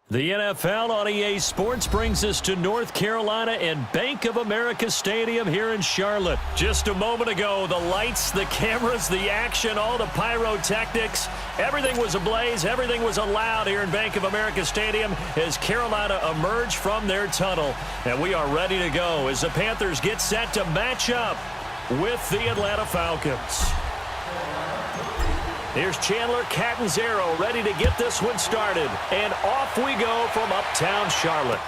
The NFL on EA Sports brings us to North Carolina and Bank of America Stadium here in Charlotte. Just a moment ago, the lights, the cameras, the action, all the pyrotechnics, everything was ablaze, everything was allowed here in Bank of America Stadium as Carolina emerged from their tunnel. And we are ready to go as the Panthers get set to match up with the Atlanta Falcons. Here's Chandler Catanzaro ready to get this one started. And off we go from uptown Charlotte.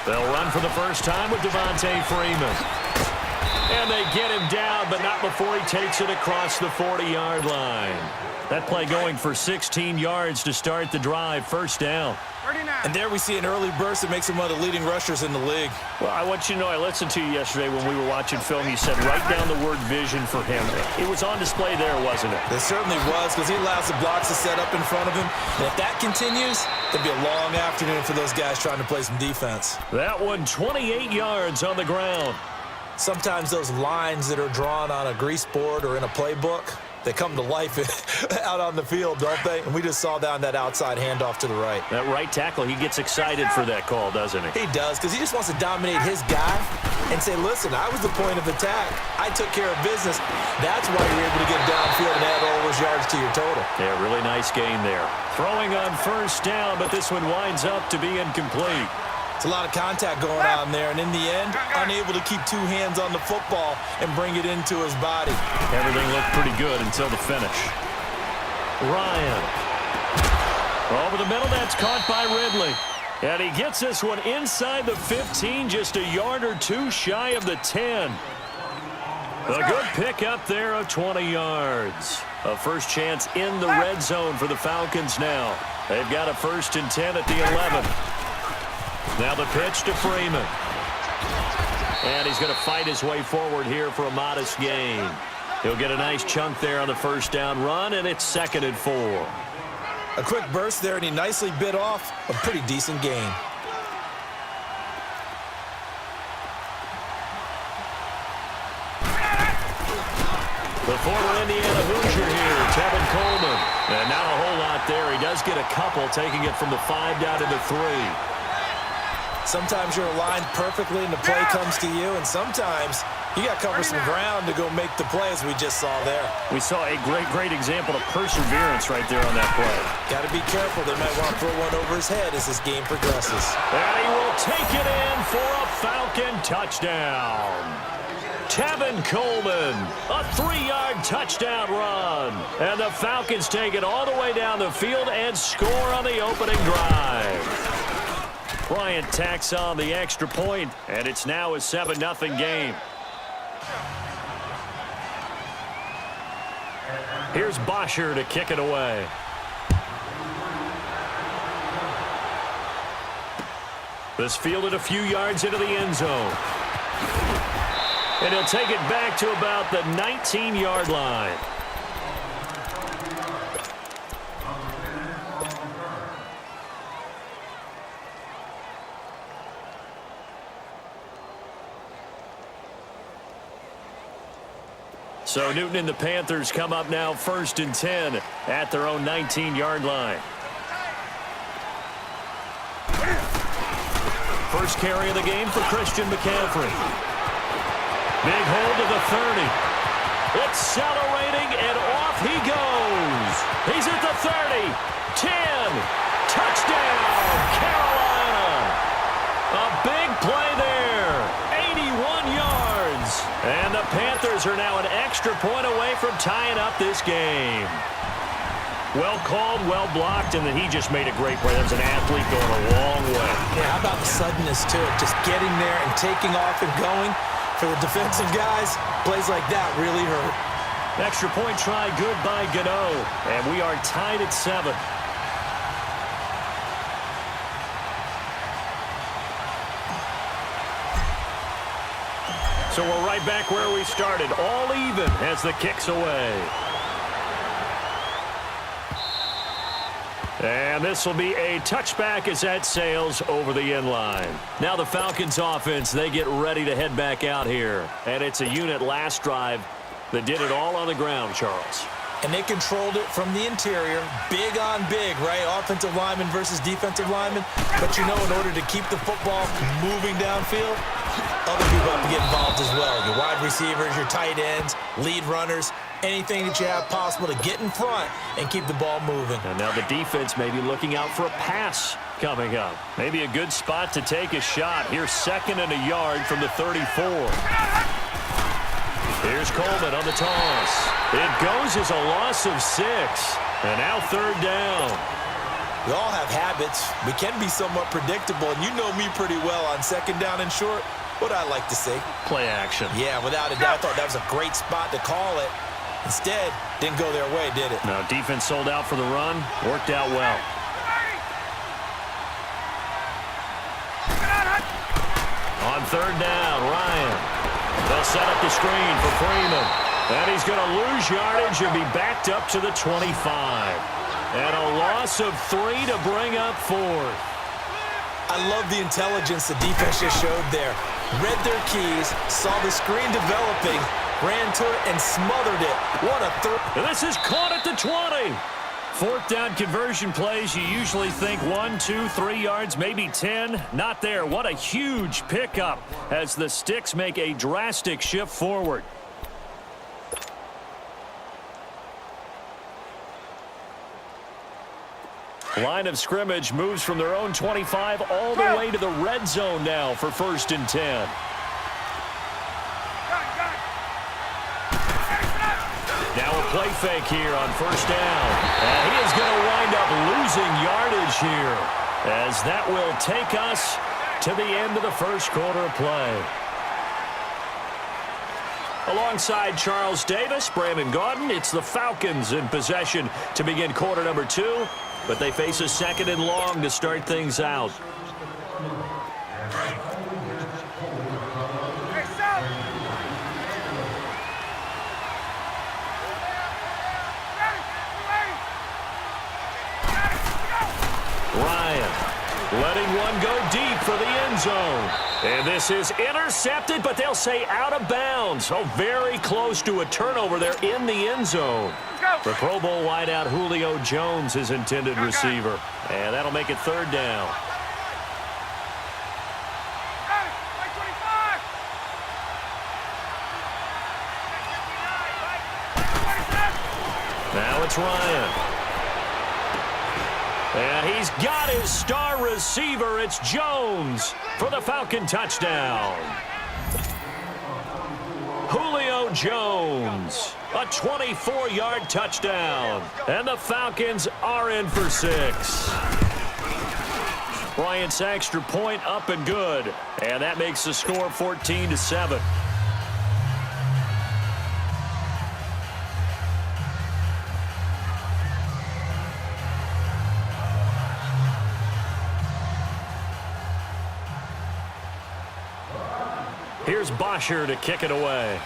They'll run for the first time with Devontae Freeman. And they get him down, but not before he takes it across the 40-yard line. That play going for 16 yards to start the drive, first down. And there we see an early burst that makes him one of the leading rushers in the league. Well, I want you to know, I listened to you yesterday when we were watching film. You said write down the word vision for him. It was on display there, wasn't it? It certainly was, because he allows the blocks to set up in front of him. And if that continues, it'll be a long afternoon for those guys trying to play some defense. That one, 28 yards on the ground. Sometimes those lines that are drawn on a grease board or in a playbook, they come to life out on the field, don't they? And we just saw down that outside handoff to the right. That right tackle, he gets excited for that call, doesn't he? He does, because he just wants to dominate his guy and say, listen, I was the point of attack. I took care of business. That's why you're able to get downfield and add all those yards to your total. Yeah, really nice gain there. Throwing on first down, but this one winds up to be incomplete. It's a lot of contact going on there, and in the end, unable to keep two hands on the football and bring it into his body. Everything looked pretty good until the finish. Ryan. Over the middle, that's caught by Ridley. And he gets this one inside the 15, just a yard or two shy of the 10. A good pickup there of 20 yards. A first chance in the red zone for the Falcons now. They've got a 1st and 10 at the 11. Now the pitch to Freeman. And he's going to fight his way forward here for a modest gain. He'll get a nice chunk there on the first down run, and it's 2nd and 4. A quick burst there, and he nicely bit off a pretty decent gain. The former Indiana Hoosier here, Tevin Coleman. And not a whole lot there. He does get a couple, taking it from the 5 down to the 3. Sometimes you're aligned perfectly and the play comes to you, and sometimes you got to cover some ground to go make the play, as we just saw there. We saw a great example of perseverance right there on that play. Got to be careful. They might want to throw one over his head as this game progresses. And he will take it in for a Falcon touchdown. Tevin Coleman, a 3-yard touchdown run. And the Falcons take it all the way down the field and score on the opening drive. Bryant tacks on the extra point, and it's now a 7-0 game. Here's Bosher to kick it away. This fielded a few yards into the end zone. And he'll take it back to about the 19-yard line. So Newton and the Panthers come up now 1st and 10 at their own 19-yard line. First carry of the game for Christian McCaffrey. Big hold to the 30. Accelerating, and off he goes. He's at the 30. 10. Touchdown, Carolina. A big play there. 81 yards. And the Panthers are now an extra point away from tying up this game. Well called, well blocked, and then he just made a great play. That was an athlete going a long way. Yeah, how about the suddenness to it? Just getting there and taking off and going. For the defensive guys, plays like that really hurt. Extra point try, good by Gano. And we are tied at 7. So we're right back where we started, all even as the kick's away. And this will be a touchback as that sails over the end line. Now the Falcons offense, they get ready to head back out here. And it's a unit last drive that did it all on the ground, Charles. And they controlled it from the interior, big on big, right? Offensive lineman versus defensive lineman. But, in order to keep the football moving downfield, other people have to get involved as well. Your wide receivers, your tight ends, lead runners, anything that you have possible to get in front and keep the ball moving. And now the defense may be looking out for a pass coming up. Maybe a good spot to take a shot. Here's 2nd and a yard from the 34. Here's Coleman on the toss. It goes as a loss of 6. And now 3rd down. We all have habits. We can be somewhat predictable, and you know me pretty well on 2nd down and short. What I like to see. Play action. Yeah, without a doubt. I thought that was a great spot to call it. Instead, didn't go their way, did it? No, defense sold out for the run. Worked out well. On 3rd down, Ryan. They'll set up the screen for Freeman. And he's going to lose yardage and be backed up to the 25. And a loss of 3 to bring up 4th. I love the intelligence the defense just showed there. Read their keys, saw the screen developing, ran to it, and smothered it. What a throw. And this is caught at the 20. 4th down conversion plays, you usually think 1, 2, 3 yards, maybe 10. Not there. What a huge pickup as the Sticks make a drastic shift forward. Line of scrimmage moves from their own 25 all the way to the red zone now for 1st and 10. Now a play fake here on 1st down. And he is going to wind up losing yardage here as that will take us to the end of the 1st quarter of play. Alongside Charles Davis, Brandon Gaudin, it's the Falcons in possession to begin quarter number 2. But they face a 2nd and long to start things out. Ryan letting one go deep for the end zone. And this is intercepted, but they'll say out of bounds. Oh, very close to a turnover there in the end zone. The Pro Bowl wideout Julio Jones, his intended receiver. And that'll make it 3rd down. Now it's Ryan. And he's got his star receiver. It's Jones for the Falcon touchdown. Julio Jones, a 24-yard touchdown. And the Falcons are in for 6. Bryant's extra point up and good. And that makes the score 14-7. Here's Bosher to kick it away.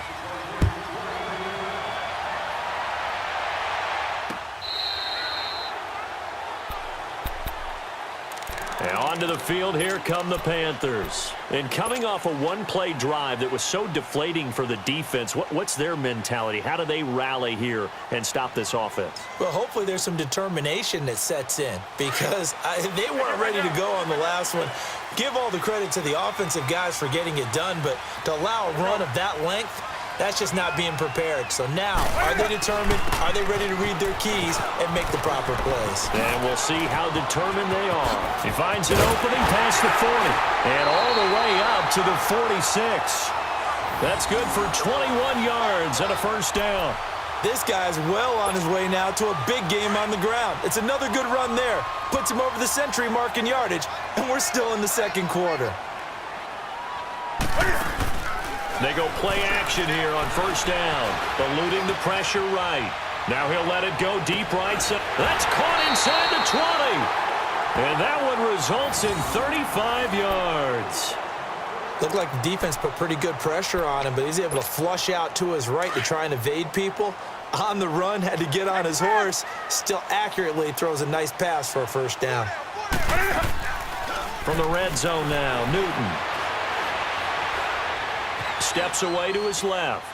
And onto the field, here come the Panthers. And coming off a one-play drive that was so deflating for the defense, what's their mentality? How do they rally here and stop this offense? Well, hopefully there's some determination that sets in because they weren't ready to go on the last one. Give all the credit to the offensive guys for getting it done, but to allow a run of that length, that's just not being prepared. So now, are they determined? Are they ready to read their keys and make the proper plays? And we'll see how determined they are. He finds an opening past the 40 and all the way up to the 46. That's good for 21 yards and a 1st down. This guy's well on his way now to a big game on the ground. It's another good run there. Puts him over the century mark in yardage, and we're still in the 2nd quarter. They go play action here on 1st down. Eluding the pressure right. Now he'll let it go deep right. That's caught inside the 20. And that one results in 35 yards. Looked like the defense put pretty good pressure on him, but he's able to flush out to his right to try and evade people. On the run, had to get on his horse. Still accurately throws a nice pass for a first down. From the red zone now, Newton. Steps away to his left.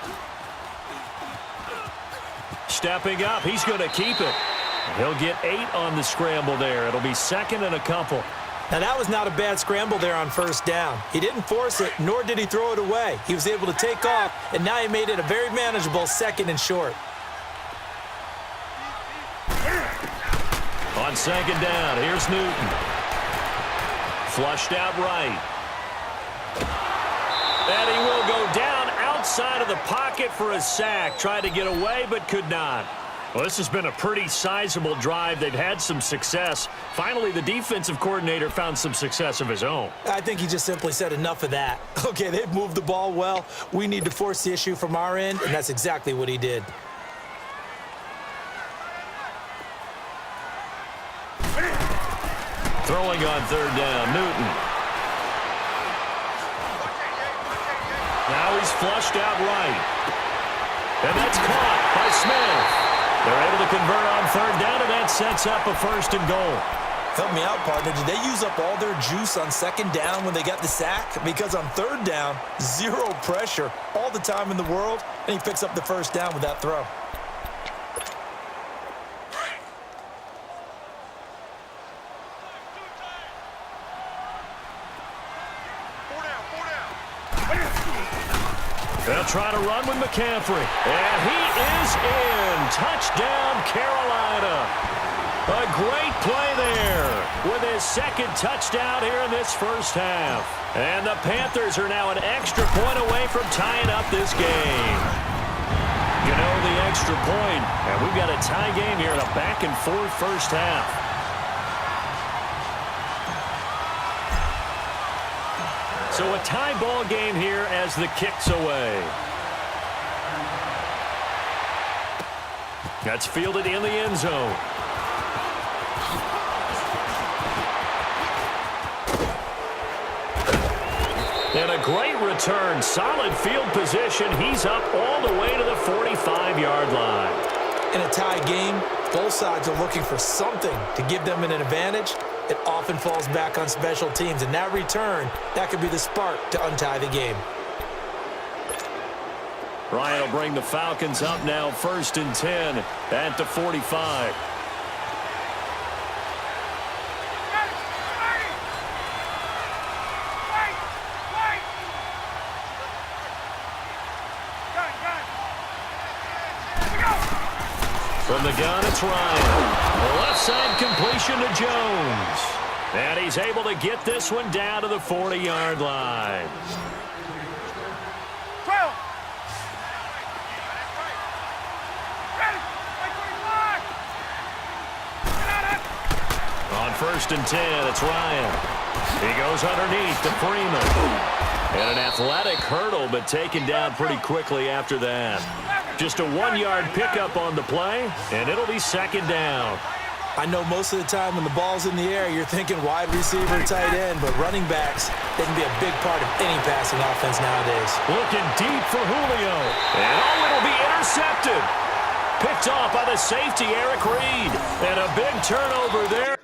Stepping up, he's going to keep it. He'll get 8 on the scramble there. It'll be second and a couple. Now, that was not a bad scramble there on first down. He didn't force it, nor did he throw it away. He was able to take off, and now he made it a very manageable second and short. On second down, here's Newton. Flushed out right. And he will go down outside of the pocket for a sack. Tried to get away, but could not. Well, this has been a pretty sizable drive. They've had some success. Finally, the defensive coordinator found some success of his own. I think he just simply said enough of that. Okay, they've moved the ball well. We need to force the issue from our end, and that's exactly what he did. Throwing on third down, Newton. Now he's flushed out right. And that's caught by Smith. They're able to convert on third down, and that sets up a first and goal. Help me out, partner. Did they use up all their juice on second down when they got the sack? Because on third down, zero pressure all the time in the world, and he picks up the first down with that throw. They'll try to run with McCaffrey. And he is in. Touchdown, Carolina. A great play there with his second touchdown here in this first half. And the Panthers are now an extra point away from tying up this game. You know, the extra point, and we've got a tie game here in a back-and-forth first half. So a tie ball game here as the kick's away. That's fielded in the end zone. And a great return. Solid field position. He's up all the way to the 45-yard line. In a tie game, both sides are looking for something to give them an advantage. It often falls back on special teams, and that return, that could be the spark to untie the game. Ryan will bring the Falcons up now, 1st and 10 at the 45. From the gun, it's Ryan. Left side completion to Jones. And he's able to get this one down to the 40-yard line. On 1st and 10, it's Ryan. He goes underneath to Freeman. And an athletic hurdle, but taken down pretty quickly after that. Just a 1-yard pickup on the play, and it'll be second down. I know most of the time when the ball's in the air, you're thinking wide receiver, tight end, but running backs, they can be a big part of any passing offense nowadays. Looking deep for Julio. And it'll be intercepted. Picked off by the safety, Eric Reed. And a big turnover there.